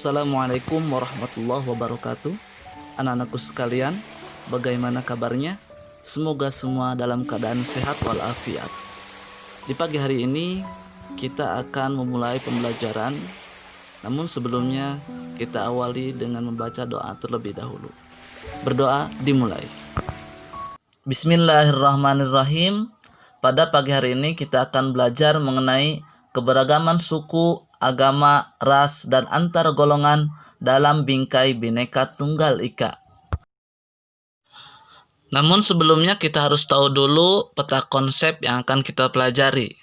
Assalamualaikum warahmatullahi wabarakatuh. Anak-anakku sekalian, bagaimana kabarnya? Semoga semua dalam keadaan sehat walafiat. Di pagi hari ini kita akan memulai pembelajaran. Namun sebelumnya kita awali dengan membaca doa terlebih dahulu. Berdoa dimulai. Bismillahirrahmanirrahim. Pada pagi hari ini kita akan belajar mengenai keberagaman suku, agama, ras, dan antar golongan dalam bingkai Bhinneka Tunggal Ika. Namun sebelumnya kita harus tahu dulu peta konsep yang akan kita pelajari.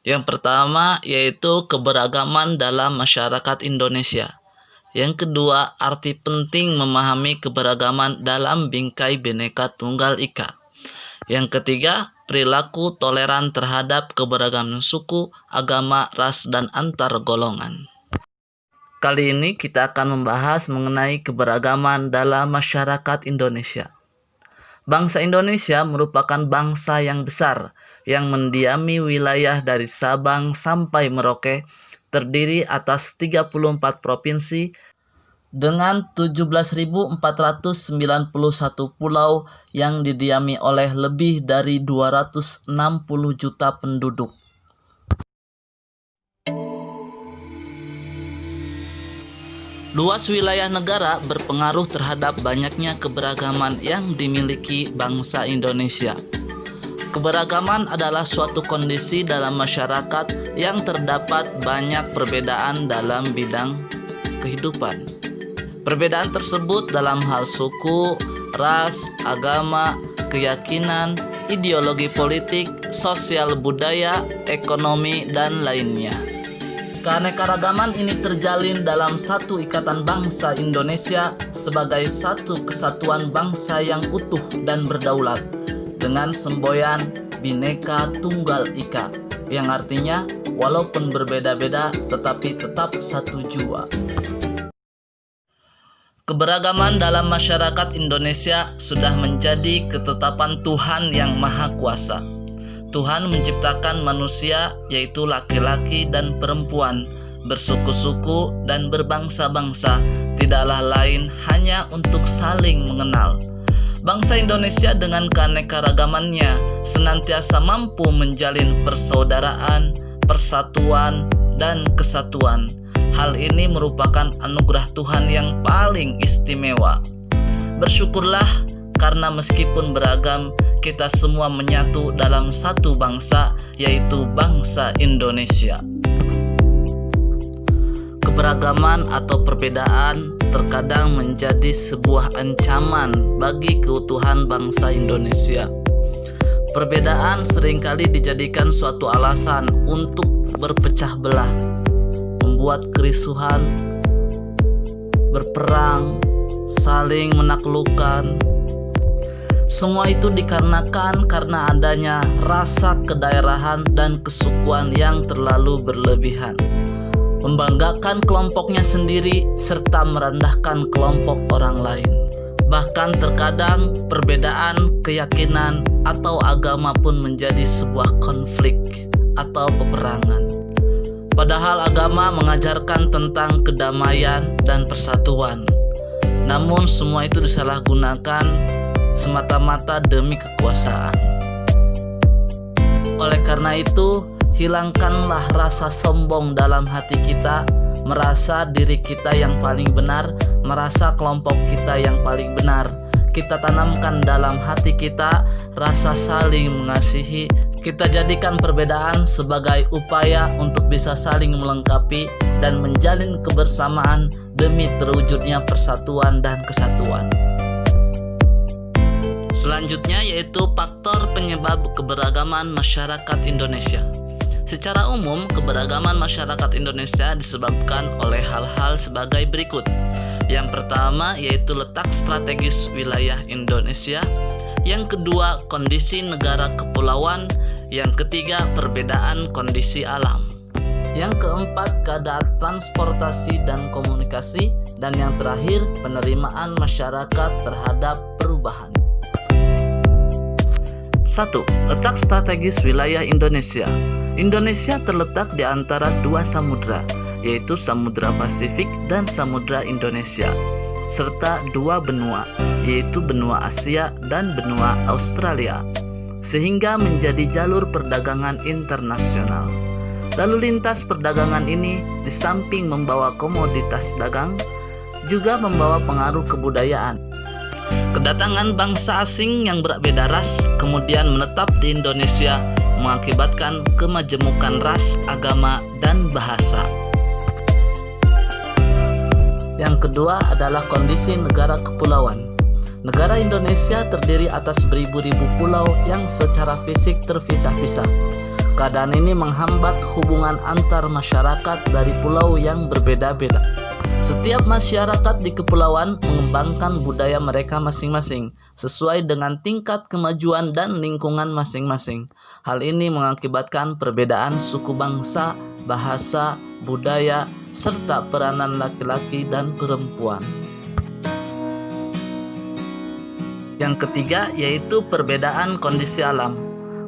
Yang pertama yaitu keberagaman dalam masyarakat Indonesia. Yang kedua, arti penting memahami keberagaman dalam bingkai Bhinneka Tunggal Ika. Yang ketiga, perilaku toleran terhadap keberagaman suku, agama, ras, dan antar golongan. Kali ini kita akan membahas mengenai keberagaman dalam masyarakat Indonesia. Bangsa Indonesia merupakan bangsa yang besar yang mendiami wilayah dari Sabang sampai Merauke, terdiri atas 34 provinsi dengan 17.491 pulau yang didiami oleh lebih dari 260 juta penduduk. Luas wilayah negara berpengaruh terhadap banyaknya keberagaman yang dimiliki bangsa Indonesia. Keberagaman adalah suatu kondisi dalam masyarakat yang terdapat banyak perbedaan dalam bidang kehidupan. Perbedaan tersebut dalam hal suku, ras, agama, keyakinan, ideologi politik, sosial budaya, ekonomi, dan lainnya. Keanekaragaman ini terjalin dalam satu ikatan bangsa Indonesia sebagai satu kesatuan bangsa yang utuh dan berdaulat dengan semboyan Bhinneka Tunggal Ika, yang artinya walaupun berbeda-beda tetapi tetap satu jua. Keberagaman dalam masyarakat Indonesia sudah menjadi ketetapan Tuhan yang Maha Kuasa. Tuhan menciptakan manusia, yaitu laki-laki dan perempuan, bersuku-suku dan berbangsa-bangsa, tidaklah lain hanya untuk saling mengenal. Bangsa Indonesia dengan keanekaragamannya senantiasa mampu menjalin persaudaraan, persatuan, dan kesatuan. Hal ini merupakan anugerah Tuhan yang paling istimewa. Bersyukurlah karena meskipun beragam, kita semua menyatu dalam satu bangsa, yaitu bangsa Indonesia. Keberagaman atau perbedaan terkadang menjadi sebuah ancaman bagi keutuhan bangsa Indonesia. Perbedaan seringkali dijadikan suatu alasan untuk berpecah belah, membuat kerisuhan, berperang, saling menaklukkan. Semua itu dikarenakan karena adanya rasa kedaerahan dan kesukuan yang terlalu berlebihan, membanggakan kelompoknya sendiri serta merendahkan kelompok orang lain. Bahkan terkadang perbedaan keyakinan atau agama pun menjadi sebuah konflik atau peperangan. Padahal agama mengajarkan tentang kedamaian dan persatuan. Namun semua itu disalahgunakan semata-mata demi kekuasaan. Oleh karena itu, hilangkanlah rasa sombong dalam hati kita, merasa diri kita yang paling benar, merasa kelompok kita yang paling benar. Kita tanamkan dalam hati kita rasa saling mengasihi. Kita jadikan perbedaan sebagai upaya untuk bisa saling melengkapi dan menjalin kebersamaan demi terwujudnya persatuan dan kesatuan. Selanjutnya yaitu faktor penyebab keberagaman masyarakat Indonesia. Secara umum, keberagaman masyarakat Indonesia disebabkan oleh hal-hal sebagai berikut. Yang pertama yaitu letak strategis wilayah Indonesia. Yang kedua, kondisi negara kepulauan. Yang ketiga, perbedaan kondisi alam. Yang keempat, keadaan transportasi dan komunikasi. Dan yang terakhir, penerimaan masyarakat terhadap perubahan. 1. Letak strategis wilayah Indonesia. Indonesia terletak di antara dua samudra, yaitu Samudra Pasifik dan Samudra Indonesia, serta 2 benua, yaitu benua Asia dan benua Australia, sehingga menjadi jalur perdagangan internasional. Lalu lintas perdagangan ini di samping membawa komoditas dagang, juga membawa pengaruh kebudayaan. Kedatangan bangsa asing yang berbeda ras kemudian menetap di Indonesia mengakibatkan kemajemukan ras, agama, dan bahasa. Yang kedua adalah kondisi negara kepulauan. Negara Indonesia terdiri atas beribu-ribu pulau yang secara fisik terpisah-pisah. Keadaan ini menghambat hubungan antar masyarakat dari pulau yang berbeda-beda. Setiap masyarakat di kepulauan mengembangkan budaya mereka masing-masing sesuai dengan tingkat kemajuan dan lingkungan masing-masing. Hal ini mengakibatkan perbedaan suku bangsa, bahasa, budaya, serta peranan laki-laki dan perempuan. Yang ketiga yaitu perbedaan kondisi alam.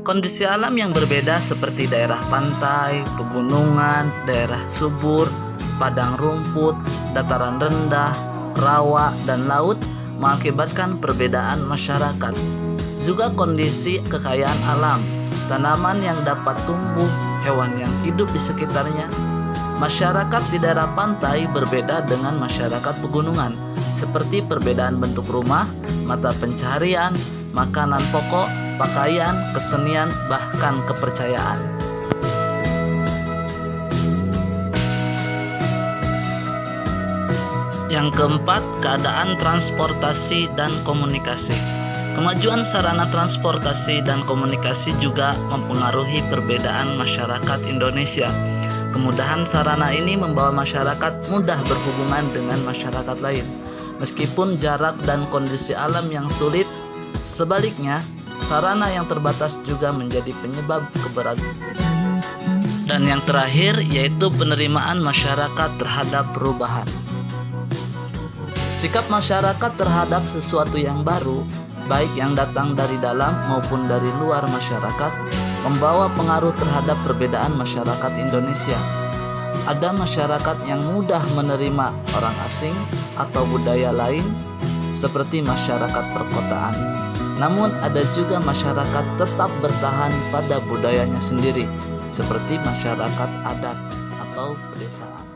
Kondisi alam yang berbeda seperti daerah pantai, pegunungan, daerah subur, padang rumput, dataran rendah, rawa, dan laut mengakibatkan perbedaan masyarakat. Juga kondisi kekayaan alam, tanaman yang dapat tumbuh, hewan yang hidup di sekitarnya. Masyarakat di daerah pantai berbeda dengan masyarakat pegunungan, seperti perbedaan bentuk rumah, mata pencaharian, makanan pokok, pakaian, kesenian, bahkan kepercayaan. Yang keempat, keadaan transportasi dan komunikasi. Kemajuan sarana transportasi dan komunikasi juga mempengaruhi perbedaan masyarakat Indonesia. Kemudahan sarana ini membawa masyarakat mudah berhubungan dengan masyarakat lain, meskipun jarak dan kondisi alam yang sulit. Sebaliknya, sarana yang terbatas juga menjadi penyebab keberagaman. Dan yang terakhir yaitu penerimaan masyarakat terhadap perubahan. Sikap masyarakat terhadap sesuatu yang baru, baik yang datang dari dalam maupun dari luar masyarakat, membawa pengaruh terhadap perbedaan masyarakat Indonesia. Ada masyarakat yang mudah menerima orang asing atau budaya lain, seperti masyarakat perkotaan. Namun ada juga masyarakat tetap bertahan pada budayanya sendiri, seperti masyarakat adat atau pedesaan.